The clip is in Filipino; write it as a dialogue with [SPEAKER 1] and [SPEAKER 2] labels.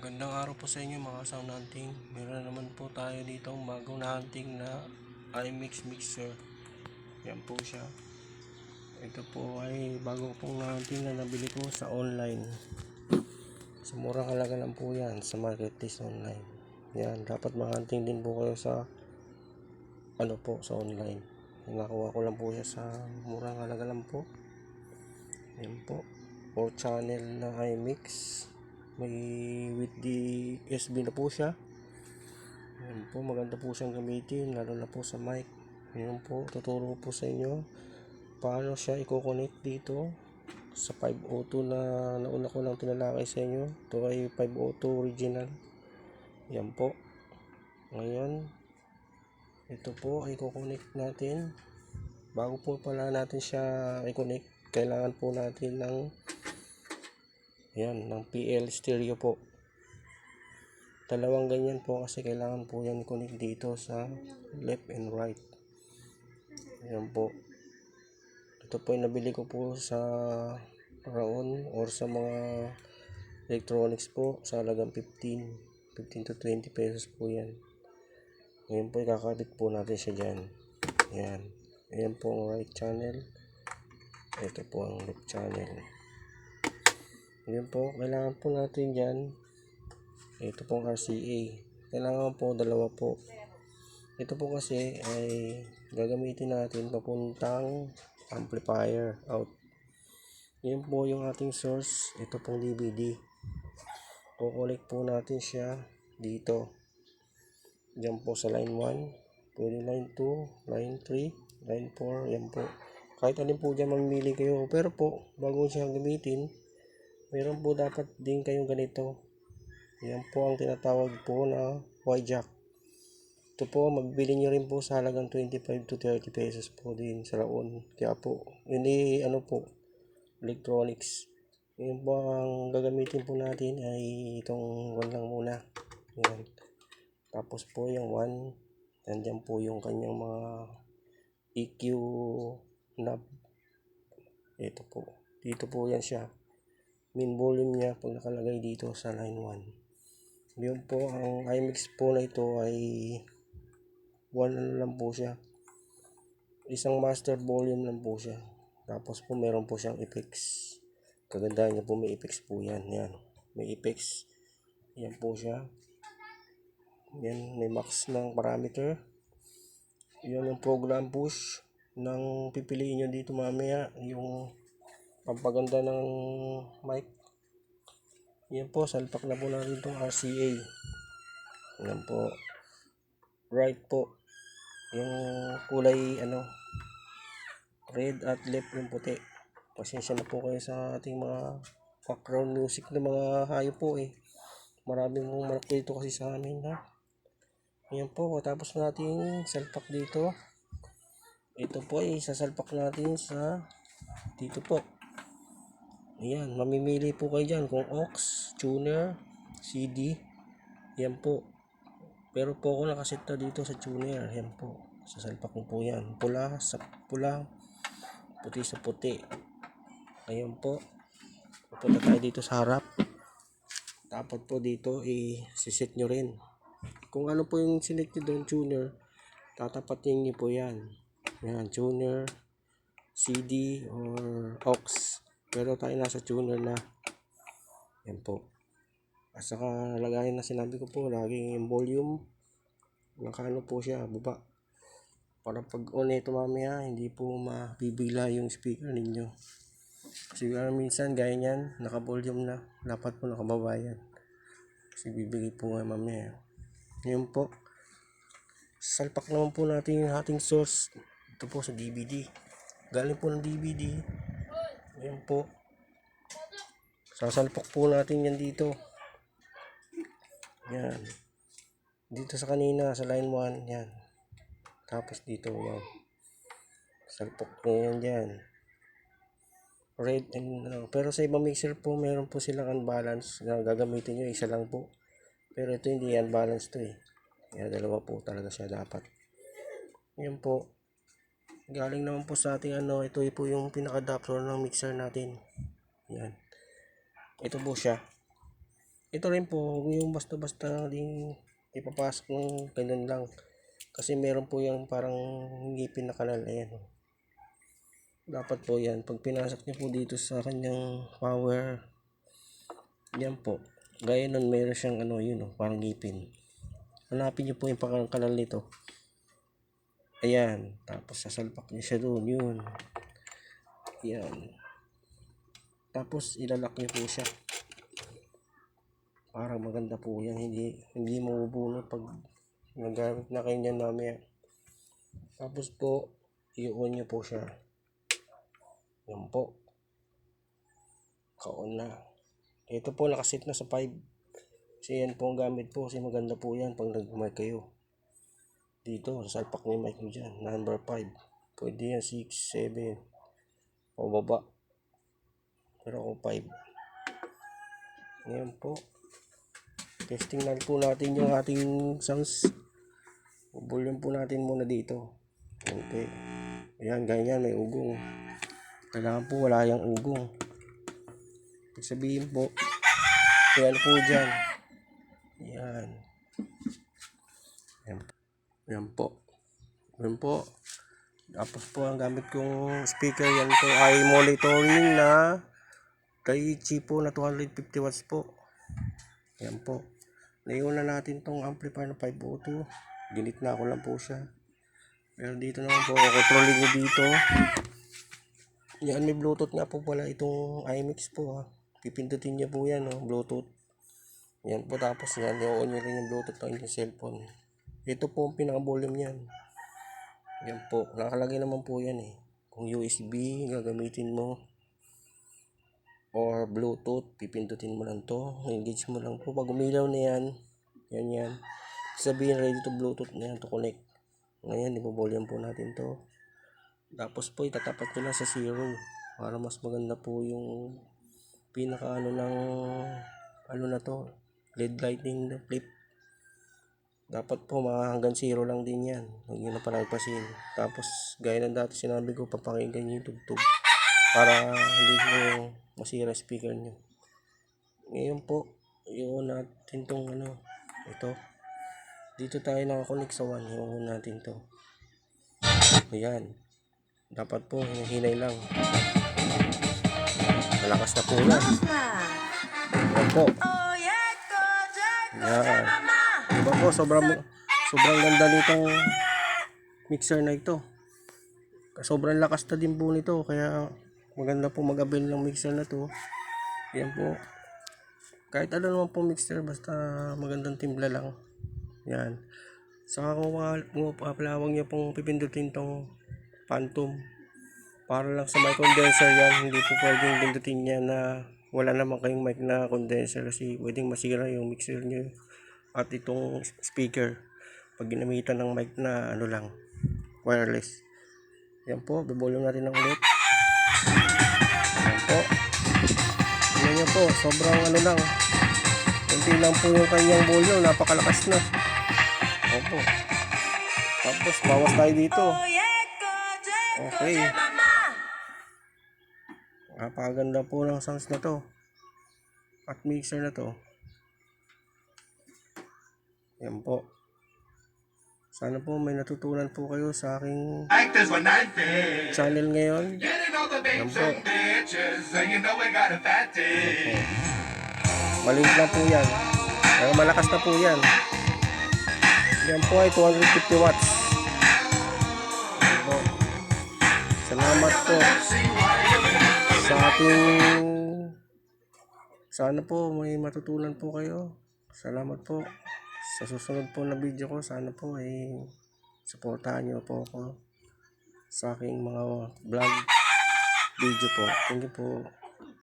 [SPEAKER 1] Magandang araw po sa inyo mga sound hunting. Meron naman po tayo dito ang bagong na hunting na iMix mixer. Yan po siya. Ito po ay bago pong na hunting na nabili ko sa online. Sa murang halaga lang po yan sa marketplace online. Yan, dapat ma-hunting din po kayo sa sa online. Nakuha ko lang po siya sa murang halaga lang po. Yan po. 4 channel na iMix. May with the USB na po siya. Ayan po, maganda po siyang gamitin, lalo na po sa mic. Ayan po, tuturo po sa inyo paano siya i-connect dito sa 502 na nauna ko lang tinalakay sa inyo. Ito ay 502 original. Ayan po. Ngayon, ito po ay i-connect natin. Bago po pala natin siya i-connect, kailangan po natin ng PL stereo po. Dalawang ganyan po kasi kailangan po yan i-connect dito sa left and right. Ayan po. Ito po yung nabili ko po sa Raon or sa mga electronics po sa halagang 15 to 20 pesos po yan. Ngayon po ikakabit po natin siya dyan. Ayan. Ayan po ang right channel. Ito po ang left channel. Ayan po. Kailangan po natin dyan. Ito pong RCA. Kailangan po dalawa po. Ito po kasi ay gagamitin natin papuntang amplifier out. Yan po yung ating source. Ito pong DVD. Kukulik po natin siya dito. Diyan po sa line 1. Pwede line 2, line 3, line 4. Yan po. Kahit alin po dyan mamimili kayo. Pero po, bago siya gamitin, meron po dapat din kayong ganito. Yan po ang tinatawag po na Y-jack. Ito po, magbili nyo rin po sa halagang 25 to 30 pesos po din sa Raon. Kaya po, hindi electronics. Yan po ang gagamitin po natin ay itong one lang muna. Yan. Tapos po yung one, nandiyan po yung kanyang mga EQ knob. Ito po. Dito po yan siya. Main volume niya pag nakalagay dito sa line 1. Yun po, ang iMix po na ito ay one lang po siya. Isang master volume lang po siya. Tapos po meron po siyang effects. Kagandahan niya po, may effects po yan. Yan. May effects. Yan po siya. Yan, may max ng parameter. Yan yung program push ng pipiliin nyo dito mamaya. Yung pampaganda ng mic. Yan po, salpak na po natin itong RCA. Yan po. Right po. Yung kulay red at left yung puti. Pasensya na po kayo sa ating mga background music na mga hayop po eh. Maraming mong manok dito kasi sa amin ha. Yan po, tapos natin salpak dito. Ito po ay sasalpak natin sa dito po. Ayan, mamimili po kayo dyan kung aux, tuner, CD. Yan po. Pero po ako nakaset na dito sa tuner. Yan po. Sasalpak mo po yan. Pula sa pula. Puti sa puti. Ayan po. Pupunta tayo dito sa harap. Tapos po dito i-set nyo rin. Kung ano po yung select nyo doon, tuner, tatapatin nyo po yan. Yan, tuner, CD, or aux. Pero tayo nasa tuner na. Yan po. At saka lagayin na sinabi ko po, laging yung volume. Nakano po siya, baba. Para pag on ito mamaya, hindi po mabibigla yung speaker ninyo. Kasi minsan gaya niyan, naka-volume na. Dapat po nakababa yan. Kasi bibigay po nga mamaya. Yun po. Salpak naman po natin yung ating source. Ito po sa DVD. Galing po ng DVD. Ayan po. Sasalpak po natin yan dito. Yan. Dito sa kanina, sa line 1. Yan. Tapos dito. Yan. Salpak po yan dyan. Red and pero sa ibang mixer po, meron po silang unbalance. Gagamitin nyo, isa lang po. Pero ito hindi unbalance to eh. Kaya dalawa po talaga siya dapat. Yan po. Galing naman po sa ating ito po yung pinaka-adapter ng mixer natin. Yan. Ito po siya. ito rin po, huwag yung basta-basta din ipapasok ng ganun lang. Kasi meron po yung parang ngipin na kanal. Ayan. Dapat po yan. Pag pinasok niyo po dito sa kanyang power, yan po. Gaya nun, meron siyang yun parang ngipin. Hanapin niyo po yung kanal nito. Ayan. Tapos sasalpak niyo siya doon. Yun. Yan. Tapos ilalak niyo po siya. Para maganda po yan. Hindi mabubunot pag nagamit na kayo niyan mamaya. Tapos po, i-on niyo po siya. Yan po. Ka-on na. Ito po nakasit na sa 5. Kasi yan po ang gamit po. Kasi maganda po yan pag nag-mic kayo. Dito, salpak niyo yung mic mo dyan. Number 5. Pwede yan 6, 7. O baba. Pero ako 5. Ngayon po. Testing na po natin yung ating sounds. Volume po natin muna dito. Okay. Ayan, ganyan. May ugong. Kailangan po wala yung ugong. Ibig sabihin po, ayan po dyan. Ayan. Ayan po. Ayan po. Tapos po ang gamit kong speaker, yan po ay monitoring na Daiichi po na 250 watts po. Ayan po. Naiuna natin tong amplifier na 502. Ginitna ko lang po siya. Pero dito naman po, controlling nyo dito. Yan, may Bluetooth nga po pala itong iMix po ha. Pipindutin niya po yan, Bluetooth. Yan po, tapos yan, i-on nyo rin yung Bluetooth ng inyong cellphone. Ito po ang pinaka-volume yan. Yan po, nakalagay naman po yan Kung USB gagamitin mo or Bluetooth, pipindutin mo lang to. Engage mo lang po. Pag umilaw na yan, yan. Sabihin ready to Bluetooth na yan to connect. Ngayon, ipo-volume po natin to. Tapos po, itatapat nyo lang sa 0 para mas maganda po yung pinaka na to, LED lighting na flip. Dapat po hanggang 0 lang din yan. Huwag nyo na palagpasin. Tapos, gaya ng dati sinabi ko, papakinggan nyo yung tugtog para hindi nyo masira speaker nyo. Ngayon po, i-on natin tong ito. Dito tayo nakakonect sa 1. I-on natin to. Ayan. Dapat po, hinay lang. Malakas na po yan. Ayan po. Ayan. Diba po, sobrang ganda nitong mixer na ito. Sobrang lakas na din po nito. Kaya maganda po mag-avail ng mixer na to. Ayan po. Kahit ano naman po mixer, basta magandang timpla lang. Ayan. Saka kung palawag nyo pong pipindutin tong Phantom. Para lang sa mic condenser yan. Hindi po pwedeng pindutin yan na wala naman kayong mic na condenser. Kasi pwedeng masira yung mixer nyo. At itong speaker. Pag ginamitan ng mic na lang. Wireless. Yan po. Bivolume natin ng ulit. Yan po. Yan nyo po. Sobrang lang. Kunti lang po yung kanyang volume. Napakalakas na. Opo. Tapos bawas tayo dito. Okay. Napakaganda po ng sounds na to. At mixer na to. Yan po. Sana po may natutunan po kayo sa aking channel ngayon. Yan po. Maliit lang po yan. Pero malakas na po yan. Yan po ay 250 watts. Yan po. Salamat po sa ating, sana po may matutunan po kayo. Salamat po sa susunod po na video ko. Sana po ay supportahan nyo po ako sa aking mga vlog video po. Thank you po.